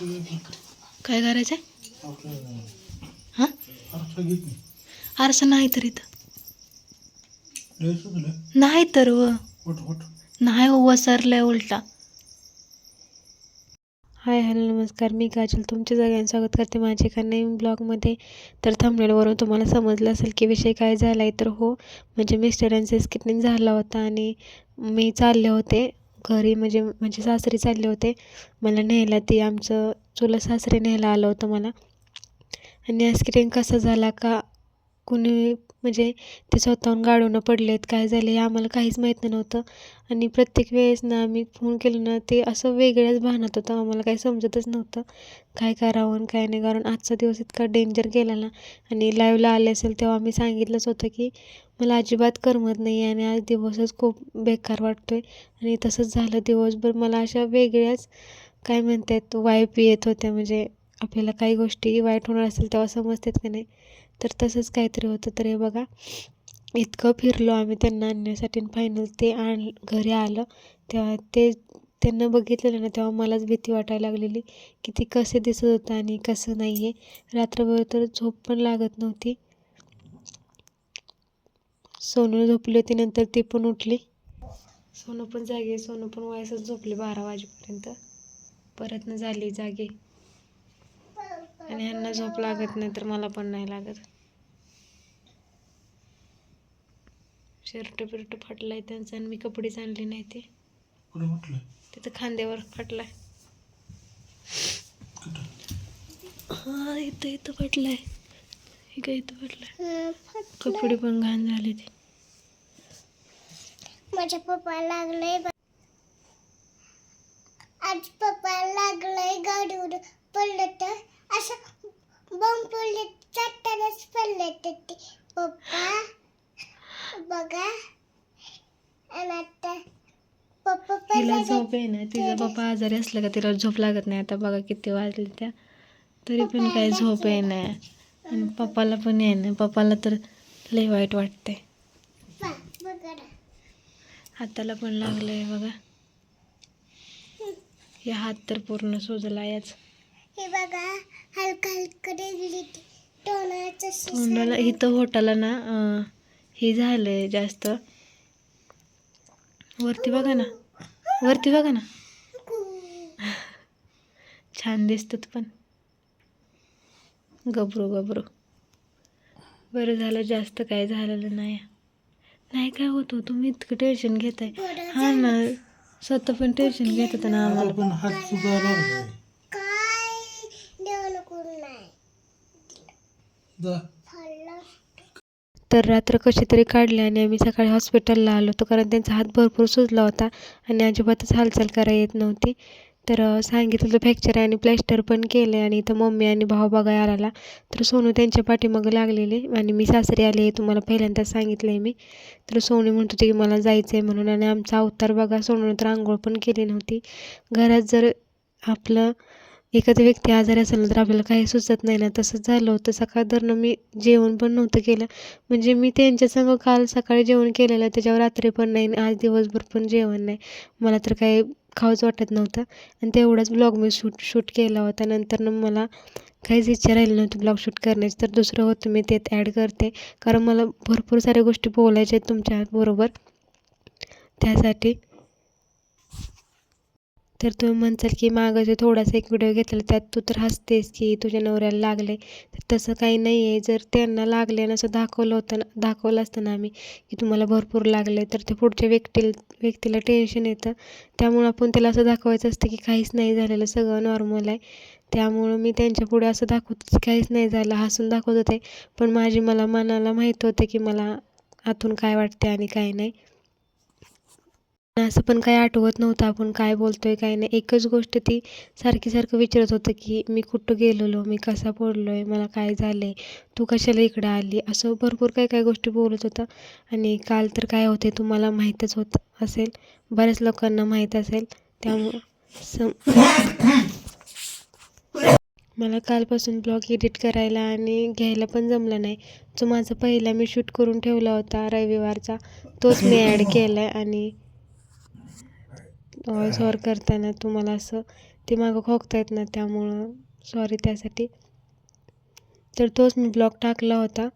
काय करायचंय? हां, आरसा नाही तर इथं नाही तर नाही हो, वसरलाय उलटा. हाय हॅलो नमस्कार, मी काजल तुमच्या सगळ्यांचं स्वागत करते माझ्या एका नवीन ब्लॉगमध्ये. तर थंबनेलवरून तुम्हाला समजलं असेल की विषय काय झाला आहे. तर हो, म्हणजे मिस्टरांचा स्किटनिंग झाला होता आणि मी चालले होते घरी, म्हणजे सासरी चालले होते मला न्यायला. ती आमचं चुलत सासरे न्यायला आलं होतं मला. आणि ॲक्सिडेंट कसा झाला का कुणी, म्हणजे ते स्वतःहून गाडीवरून पडलेत, काय झालं हे आम्हाला काहीच माहीत नव्हतं. आणि प्रत्येक वेळेस ना आम्ही फोन केला ना ते असं वेगळ्याच भानात होतं, आम्हाला काही समजतच नव्हतं काय करावं आणि काय नाही. कारण आजचा दिवस इतका डेंजर गेला ना. आणि लाईव्हला आले असेल तेव्हा आम्ही सांगितलंच होतं की मला अजिबात करमत नाही आणि आज दिवसच खूप बेकार वाटतो आहे. आणि तसंच झालं, दिवसभर मला अशा वेगळ्याच काय म्हणतात वाईब येत होत्या. म्हणजे आपल्याला काही गोष्टी वाईट होणार असेल तेव्हा समजतात का नाही, तर तसंच काहीतरी होतं. तर हे बघा, इतकं फिरलो आम्ही त्यांना आणण्यासाठी आणि फायनल ते घरी आलं तेव्हा त्यांना बघितलेलं ना तेव्हा मलाच भीती वाटायला लागलेली की ती कसे दिसत होतं आणि कसं नाही आहे. रात्रभर तर झोप पण लागत नव्हती. सोनू झोपली होती, नंतर ती पण उठली. सोनू पण जागी, सोनू पण वयसच झोपली 12 वाजेपर्यंत, परत न झाली जागी. आणि ह्यांना झोप लागत नाही तर मला पण नाही लागत. शर्ट बिर्ट फाटलाय त्यांचा आणि मी कपडेच आणले नाही. ते तिथं खांद्यावर फाटलाय. हा इथं फाटलाय, हे काय इथं फाटलाय. कपडे पण घाण झाले ते. माझ्या पप्पा लागलंय आज, पप्पा लागलंय गाडीवर पडलं तर असं बॉम्ब पडले, चट्टानच पडले ते पप्पा बघा. आणि आता पप्पा तिला झोप आहे ना, तिचा पप्पा आजारी असला का तिला झोप लागत नाही. आता बघा किती वाजले त्या, तरी पण काही झोप आहे ना. आणि पप्पाला पण आहे ना, पप्पाला तर लय वाईट वाटते. हाताला पण लागलंय बघा, हे हात तर पूर्ण सुजला याच. हे बघा, हलका हलका तोंडाला इथं होटाला ना हे झालंय जास्त. वरती बघा ना, वरती बघा ना, छान दिसतात पण गबरू गबरू. बरं झालं, जास्त काय झालेलं नाही. नाही काय होतो, तुम्ही इतकं टेन्शन घेताय. हा ना, स्वतः पण टेन्शन घेतात ना आम्हाला पण. तर रात्र कशी तरी काढली आणि आम्ही सकाळी हॉस्पिटलला आलो होतो, कारण त्यांचा हात भरपूर सुजला होता आणि अजिबातच हालचाल करायला येत नव्हती. तर सांगितलं फ्रॅक्चर आणि प्लॅस्टर पण केले. आणि इथं मम्मी आणि भाऊ बघायला आला, तर सोनू त्यांच्या पाठीमागं लागलेले आणि मी सासरी आले हे तुम्हाला पहिल्यांदाच सांगितलं आहे मी. तर सोनू म्हणत होते की मला जायचं आहे म्हणून. आणि आमचा अवतार बघा, सोनूनं तर आंघोळ पण केली नव्हती. घरात जर आपलं एखादी व्यक्ती आजारी असेल ना तर आपल्याला काही सुचत नाही ना, तसंच झालं होतं. सकाळधरनं मी जेवण पण नव्हतं केलं. म्हणजे मी त्यांच्यासंग काल सकाळी जेवण केलेलं, त्याच्यावर रात्री पण नाही आणि आज दिवसभर पण जेवण नाही. मला तर काही खाऊच वाटत नव्हतं. आणि तेवढाच ब्लॉग मी शूट केला होता. नंतर मला काहीच इच्छा राहिली नव्हती ब्लॉग शूट करण्याची. तर दुसरं होतं मी त्यात ॲड करते, कारण मला भरपूर साऱ्या गोष्टी बोलायच्या आहेत तुमच्याबरोबर, त्यासाठी. तर तुम्ही म्हणताल की मागं जे थोडासा एक व्हिडिओ घेतला त्यात तू तर हसतेस की तुझ्या नवऱ्याला लागले, तर तसं काही नाही आहे. जर त्यांना लागले आणि असं दाखवलं असतं ना आम्ही की तुम्हाला भरपूर लागले, तर ते पुढच्या व्यक्तीला टेन्शन येतं. त्यामुळं आपण त्याला असं दाखवायचं असतं की काहीच नाही झालेलं, सगळं नॉर्मल आहे. त्यामुळं मी त्यांच्यापुढे असं दाखवत की काहीच नाही झालं, हसून दाखवत होते. पण मला मनाला माहीत होतं की मला आतून काय वाटते आणि काय नाही. असं पण काही आठवत नव्हतं आपण काय बोलतोय काय नाही. एकच गोष्ट ती सारखं विचारत होतं की मी कुठं गेलेलो, मी कसा पडलोय, मला काय झालंय, तू कशाला इकडं आली, असं भरपूर काय गोष्टी बोलत होता. आणि काल तर काय होते तुम्हाला माहीतच असेल, बऱ्याच लोकांना माहीत असेल. त्यामुळं मला कालपासून ब्लॉग एडिट करायला आणि घ्यायला पण जमलं नाही. जो माझा पहिला मी शूट करून ठेवला होता रविवारचा, तोच मी ॲड केला आहे. आणि व्हॉइस ओव्हर करताना तुम्हाला असं ते मागं खोकतायत ना, त्यामुळं सॉरी त्यासाठी. तर तोच मी ब्लॉग टाकला होता.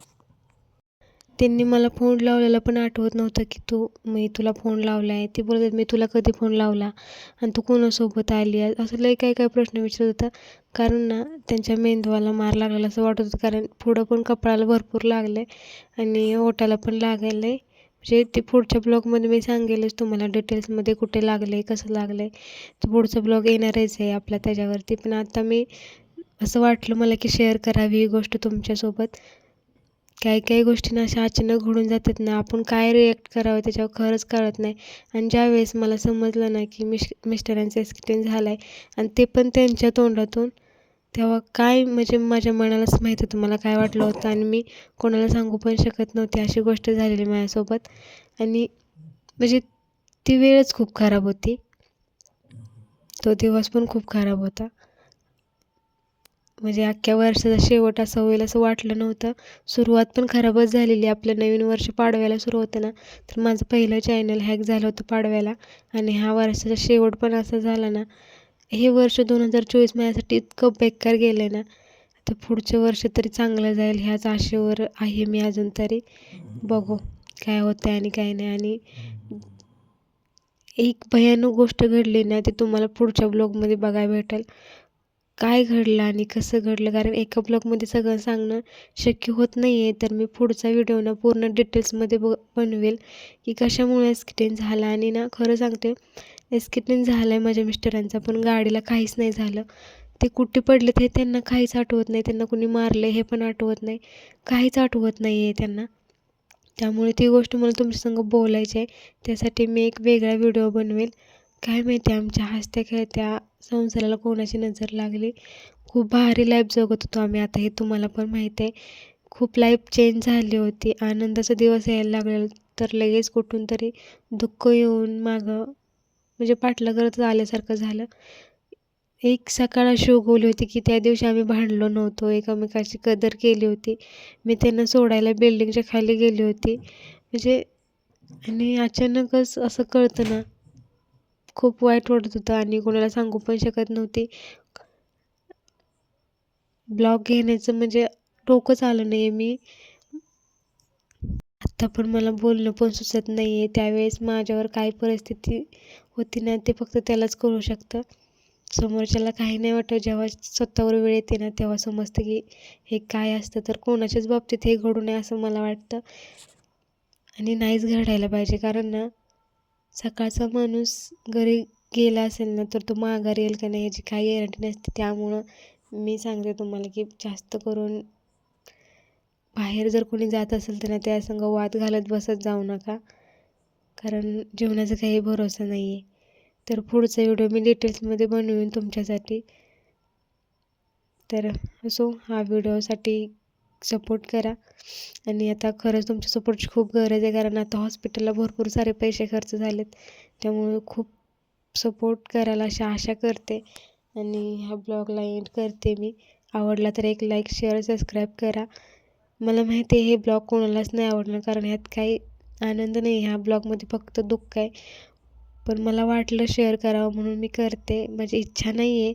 त्यांनी मला फोन लावलेला पण आठवत नव्हतं की मी तुला फोन लावला आहे. ती बोलत मी तुला कधी फोन लावला आणि तू कोणासोबत आली आहे, असं लई काही प्रश्न विचारत होता. कारण ना त्यांच्या मेंदवाला मार लागलेला असं वाटत होतं, कारण पुढं पण कपाळाला भरपूर लागलं आहे आणि ओठाला पण लागायला आहे. म्हणजे ते पुढच्या ब्लॉगमध्ये मी सांगेलच तुम्हाला डिटेल्समध्ये कुठे लागलं आहे, कसं लागलं आहे. तर पुढचा ब्लॉग येणारच आहे आपला त्याच्यावरती. पण आता मी असं वाटलं मला की शेअर करावी ही गोष्ट तुमच्यासोबत. काही गोष्टींना अशा अचानक घडून जातात ना, आपण काय रिॲक्ट करावं त्याच्यावर खरंच कळत नाही. आणि ज्यावेळेस मला समजलं ना की मिस्टरांचा ॲक्सिडेंट झाला आहे आणि ते पण त्यांच्या तोंडातून, तेव्हा काय म्हणजे माझ्या मनालाच माहीत होतं मला काय वाटलं होतं आणि मी कोणाला सांगू पण शकत नव्हते. अशी गोष्ट झालेली माझ्यासोबत. आणि म्हणजे ती वेळच खूप खराब होती. तो दिवस पण खूप खराब होता. म्हणजे अख्ख्या वर्षाचा शेवट असा होईल असं वाटलं नव्हतं. सुरुवात पण खराबच झालेली. आपलं नवीन वर्ष पाडव्याला सुरू होतं ना, तर माझं पहिलं चॅनल हॅक झालं होतं पाडव्याला आणि हा वर्षाचा शेवट पण असा झाला ना, हे वर्ष 2024 माझ्यासाठी इतकं बेकार गेलं आहे ना, तर पुढचं वर्ष तरी चांगलं जाईल ह्याच आशेवर आहे मी अजून तरी. बघू काय होतं आहे आणि काय नाही. आणि एक भयानक गोष्ट घडली ना, ती तुम्हाला पुढच्या ब्लॉगमध्ये बघायला भेटेल. काय घडलं आणि कसं घडलं, कारण एका ब्लॉगमध्ये सगळं सांगणं शक्य होत नाही आहे. तर मी पुढचा व्हिडिओ ना पूर्ण डिटेल्समध्ये बनवेल की कशामुळे ॲक्सिडेंट झाला. आणि ना खरं सांगते, ॲक्सिडेंट झाला आहे माझ्या मिस्टरांचा, पण गाडीला काहीच नाही झालं. ते कुठे पडलेत हे त्यांना काहीच आठवत नाही. त्यांना कुणी मारलं हे पण आठवत नाही. काहीच आठवत नाही आहे त्यांना. त्यामुळे ती गोष्ट मला तुमच्यासंग बोलायची आहे. त्यासाठी मी एक वेगळा व्हिडिओ बनवेल. काय माहिती आमच्या हसत्या-खेळत्या संसाराला कोणाची नजर लागली. खूप भारी लाईफ जगत होतो आम्ही. आता हे तुम्हाला पण माहीत आहे. खूप लाईफ चेंज झाली होती. आनंदाचा दिवस यायला लागलेला, तर लगेच कुठून तरी दुःख येऊन मागं म्हणजे पाठलागच आल्यासारखं झालं. एक सकाळ अशी उगवली होती की त्या दिवशी आम्ही भांडलो नव्हतो. एकमेकाची कदर केली होती. मी त्यांना सोडायला बिल्डिंगच्या खाली गेली होती. म्हणजे आणि अचानकच असं कळतं ना, खूप वाईट वाटत होतं आणि कोणाला सांगू पण शकत नव्हती. ब्लॉग घेण्याचं म्हणजे डोकंच आलं नाही. आत्ता पण मला बोलणं पण सुचत नाही आहे. त्यावेळेस माझ्यावर काय परिस्थिती होती ना, ते फक्त त्यालाच कळू शकतं. समोरच्याला काही नाही वाटत. जेव्हा स्वतःवर वेळ येते ना, तेव्हा समजतं की हे काय असतं. तर कोणाच्याच बाबतीत हे घडू नये असं मला वाटतं आणि नाहीच घडायला पाहिजे. कारण ना, सकाळचा माणूस घरी गेला असेल ना, तर तो माघारी येईल का नाही याची काही गॅरंटी नसते. त्यामुळं मी सांगते तुम्हाला की जास्त करून बाहेर जर कोणी जात असेल तर ना, त्यासंग वाद घालत बसत जाऊ नका. कारण जीवनाचा काही भरोसा नाही आहे. तर पुढचा व्हिडिओ मी डिटेल्समध्ये बनवेन तुमच्यासाठी. तर असो, हा व्हिडिओसाठी सपोर्ट करा. आणि आता खरंच तुमच्या सपोर्टची खूप गरज आहे, कारण आता हॉस्पिटलला भरपूर सारे पैसे खर्च झालेत. त्यामुळे खूप सपोर्ट कराल अशी आशा करते आणि ह्या ब्लॉगला एंड करते मी. आवडला तर एक लाईक, शेअर, सबस्क्राईब करा. मला माहिती आहे हे ब्लॉग कोणालाच नाही आवडणार, कारण ह्यात काही आनंद नाही. ह्या ब्लॉगमध्ये फक्त दुःख आहे. पण मला वाटलं शेअर करावं म्हणून मी करते. माझी इच्छा नाही आहे